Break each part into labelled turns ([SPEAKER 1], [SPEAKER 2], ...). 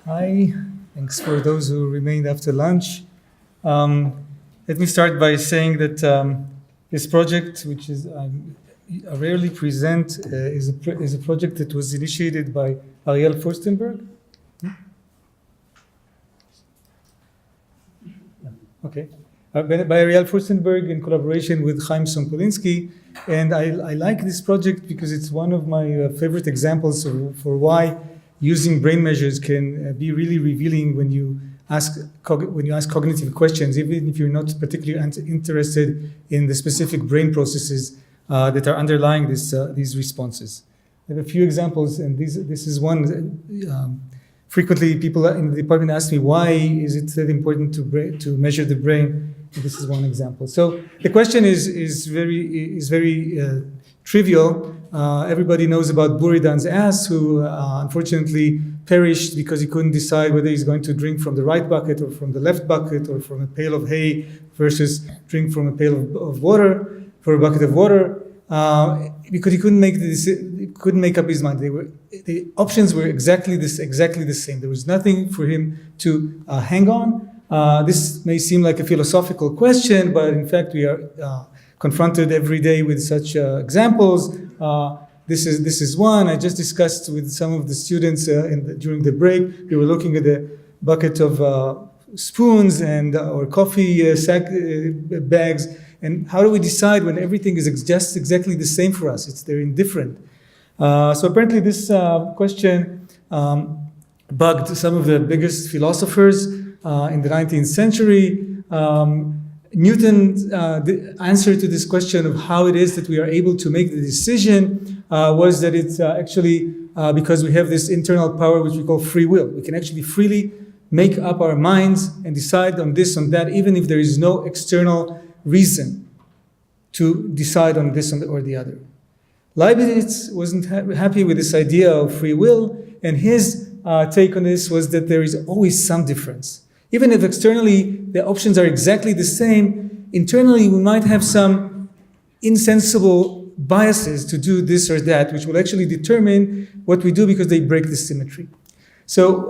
[SPEAKER 1] Hi, thanks for those who remained after lunch. Let me start by saying that this project, which is I rarely present, is a project that was initiated by Ariel Furstenberg. Okay. By Ariel Furstenberg in collaboration with Chaim Sompolinsky. And I like this project because it's one of my favorite examples for why using brain measures can be really revealing when you ask cognitive questions, even if you're not particularly interested in the specific brain processes that are underlying these responses. I have a few examples, and this is one. Frequently, people in the department ask me, why is it that important to measure the brain? This is one example. So the question is very trivial. Everybody knows about Buridan's ass, who unfortunately perished because he couldn't decide whether he's going to drink from the right bucket or from the left bucket, or from a pail of hay versus drink from a pail of water, for a bucket of water, because he couldn't make up his mind. The options were exactly the same. There was nothing for him to hang on. This may seem like a philosophical question, but in fact we are confronted every day with such examples. This is one I just discussed with some of the students during the break. We were looking at the bucket of spoons and or coffee sack bags, and how do we decide when everything is just exactly the same for us? They're indifferent. So apparently this question bugged some of the biggest philosophers in the 19th century. Newton's answer to this question of how it is that we are able to make the decision was that it's actually because we have this internal power which we call free will. We can actually freely make up our minds and decide on this, on that, even if there is no external reason to decide on this or the other. Leibniz wasn't happy with this idea of free will, and his take on this was that there is always some difference. Even if externally the options are exactly the same, internally we might have some insensible biases to do this or that, which will actually determine what we do because they break the symmetry. So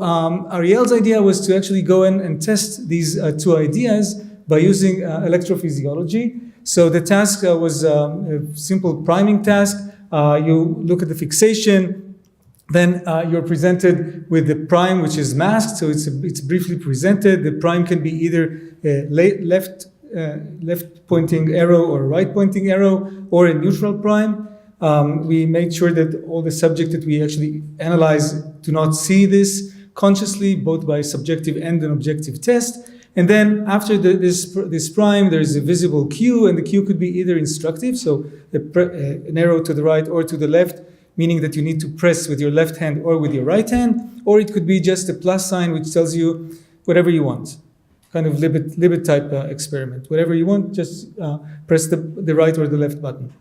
[SPEAKER 1] Ariel's idea was to actually go in and test these two ideas by using electrophysiology. So the task was a simple priming task. You look at the fixation. Then you're presented with the prime, which is masked, so it's briefly presented. The prime can be either a left pointing arrow or a right pointing arrow, or a neutral prime. We made sure that all the subjects that we actually analyze do not see this consciously, both by subjective and an objective test. And then after this prime, there's a visible cue, and the cue could be either instructive, so an arrow to the right or to the left, meaning that you need to press with your left hand or with your right hand, or it could be just a plus sign which tells you whatever you want. Kind of Libet type experiment. Whatever you want, just press the right or the left button.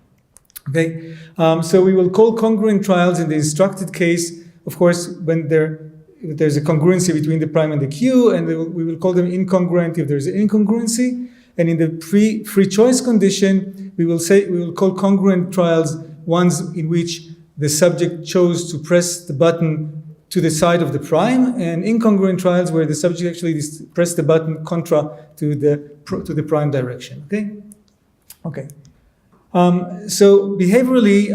[SPEAKER 1] Okay, so we will call congruent trials in the instructed case, of course, when there's a congruency between the prime and the cue, and we will call them incongruent if there's an incongruency. And in the free choice condition, we will call congruent trials ones in which the subject chose to press the button to the side of the prime, and incongruent trials where the subject actually pressed the button contra to the prime direction. Okay. So behaviorally,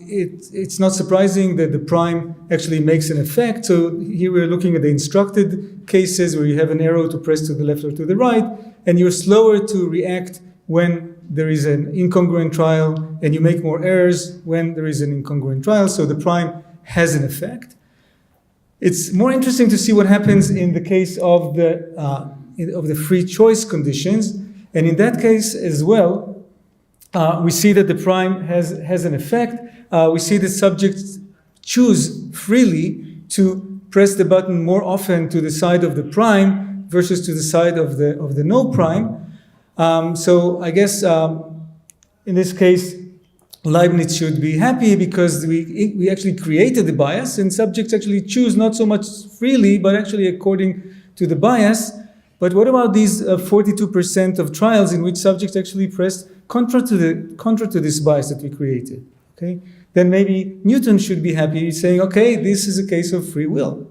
[SPEAKER 1] it's not surprising that the prime actually makes an effect. So here we're looking at the instructed cases where you have an arrow to press to the left or to the right, and you're slower to react when there is an incongruent trial, and you make more errors when there is an incongruent trial. So the prime has an effect. It's more interesting to see what happens in the case of the free choice conditions, and in that case as well, we see that the prime has an effect. We see the subjects choose freely to press the button more often to the side of the prime versus to the side of the no prime. So I guess in this case, Leibniz should be happy because we actually created the bias, and subjects actually choose not so much freely, but actually according to the bias. But what about these 42% of trials in which subjects actually pressed contra to this bias that we created? Okay, then maybe Newton should be happy, saying, okay, this is a case of free will.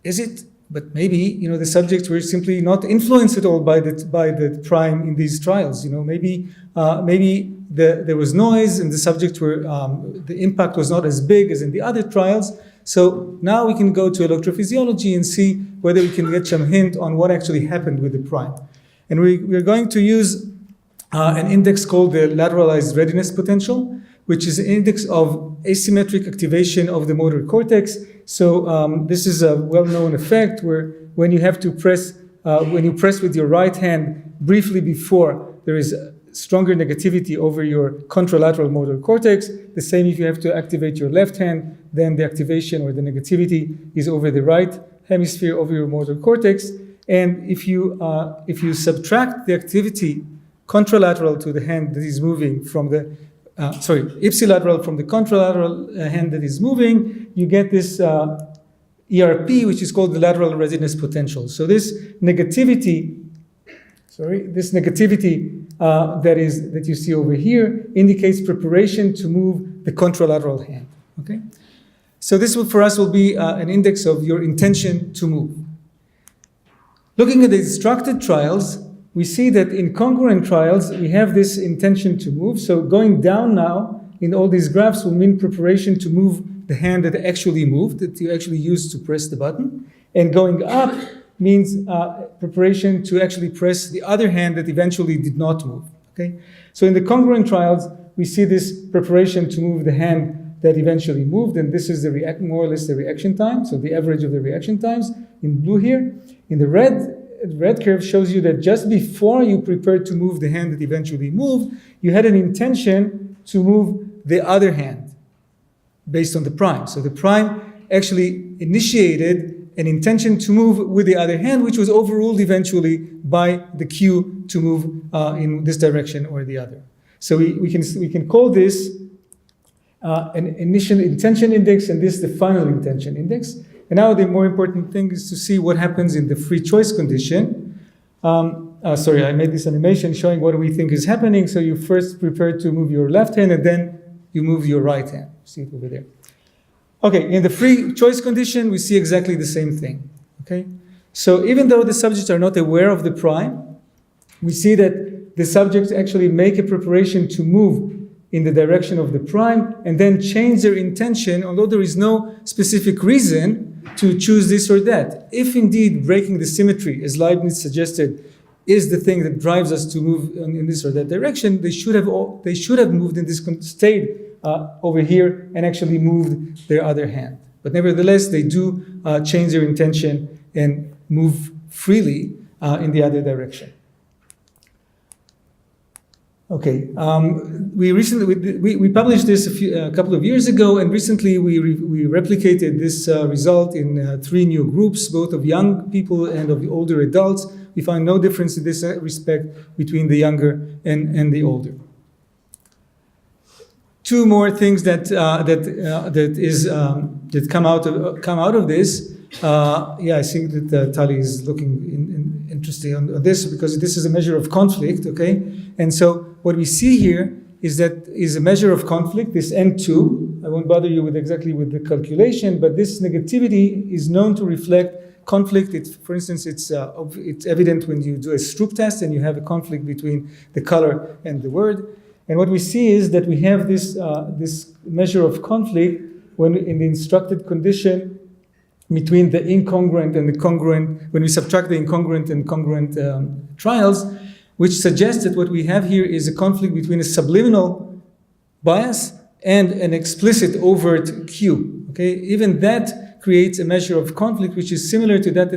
[SPEAKER 1] is it? But maybe, the subjects were simply not influenced at all by the prime in these trials. Maybe there was noise and the subjects were, the impact was not as big as in the other trials. So now we can go to electrophysiology and see whether we can get some hint on what actually happened with the prime. And we're going to use an index called the lateralized readiness potential, which is an index of asymmetric activation of the motor cortex. So this is a well-known effect where when you have to press, when you press with your right hand briefly before, there is stronger negativity over your contralateral motor cortex. The same if you have to activate your left hand, then the activation or the negativity is over the right hemisphere over your motor cortex. And if you subtract the activity contralateral to the hand that is moving from the ipsilateral from the contralateral hand that is moving, you get this ERP, which is called the lateral readiness potential. So this negativity that you see over here indicates preparation to move the contralateral hand. Okay, so this for us will be an index of your intention to move. Looking at the instructed trials, we see that in congruent trials, we have this intention to move. So going down now in all these graphs will mean preparation to move the hand that actually moved, that you actually used to press the button. And going up means preparation to actually press the other hand that eventually did not move. Okay? So in the congruent trials, we see this preparation to move the hand that eventually moved, and this is more or less the reaction time, so the average of the reaction times in blue here. In the red curve shows you that just before you prepared to move the hand that eventually moved, you had an intention to move the other hand based on the prime. So the prime actually initiated an intention to move with the other hand, which was overruled eventually by the cue to move in this direction or the other. So we can call this an initial intention index, and this the final intention index. And now the more important thing is to see what happens in the free choice condition. Sorry, I made this animation showing what we think is happening. So you first prepare to move your left hand, and then you move your right hand. See it over there. Okay, in the free choice condition, we see exactly the same thing. Okay, so even though the subjects are not aware of the prime, we see that the subjects actually make a preparation to move in the direction of the prime and then change their intention, although there is no specific reason to choose this or that. If indeed breaking the symmetry, as Leibniz suggested, is the thing that drives us to move in this or that direction, they should have moved in this stayed over here and actually moved their other hand. But nevertheless, they do change their intention and move freely in the other direction. Okay, we published this a couple of years ago, and recently we replicated this result in 3 new groups, both of young people and of the older adults. We find no difference in this respect between the younger and the older. 2 more things that come out of this. I think that Tali is looking interesting on this because this is a measure of conflict. Okay, and so what we see here is a measure of conflict. This N2. I won't bother you with the calculation, but this negativity is known to reflect conflict. For instance, it's evident when you do a Stroop test and you have a conflict between the color and the word. And what we see is that we have this measure of conflict when in the instructed condition between the incongruent and the congruent, when we subtract the incongruent and congruent trials, which suggests that what we have here is a conflict between a subliminal bias and an explicit overt cue. Okay, even that creates a measure of conflict, which is similar to that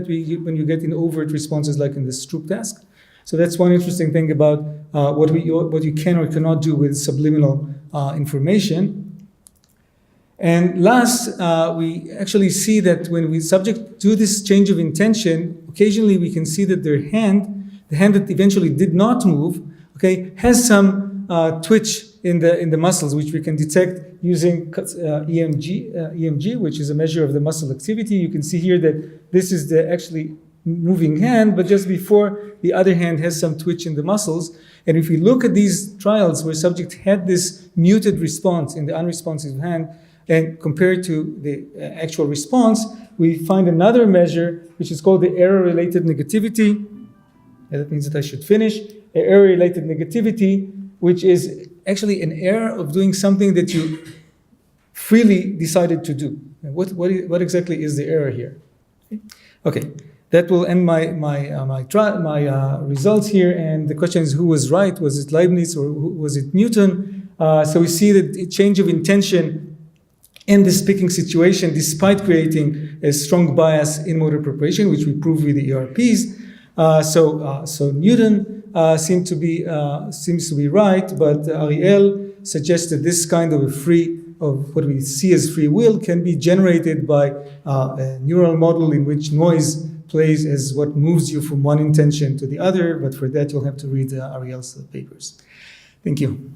[SPEAKER 1] when you get in overt responses like in the Stroop task. So that's one interesting thing about what you can or cannot do with subliminal information. And last, we actually see that when we subject to this change of intention, occasionally we can see that the hand that eventually did not move, okay, has some twitch in the muscles, which we can detect using EMG, which is a measure of the muscle activity. You can see here that this is the actually moving hand, but just before the other hand has some twitch in the muscles. And if we look at these trials where subject had this muted response in the unresponsive hand, and compared to the actual response, we find another measure, which is called the error-related negativity. And that means that I should finish. Error-related negativity, which is actually an error of doing something that you freely decided to do. What exactly is the error here? Okay, that will end my results here. And the question is, who was right? Was it Leibniz or was it Newton? So we see that a change of intention in this picking situation, despite creating a strong bias in motor preparation, which we proved with the ERPs. So Newton seems to be right, but Ariel suggests that this kind of of what we see as free will can be generated by a neural model in which noise plays as what moves you from one intention to the other. But for that, you'll have to read Ariel's papers. Thank you.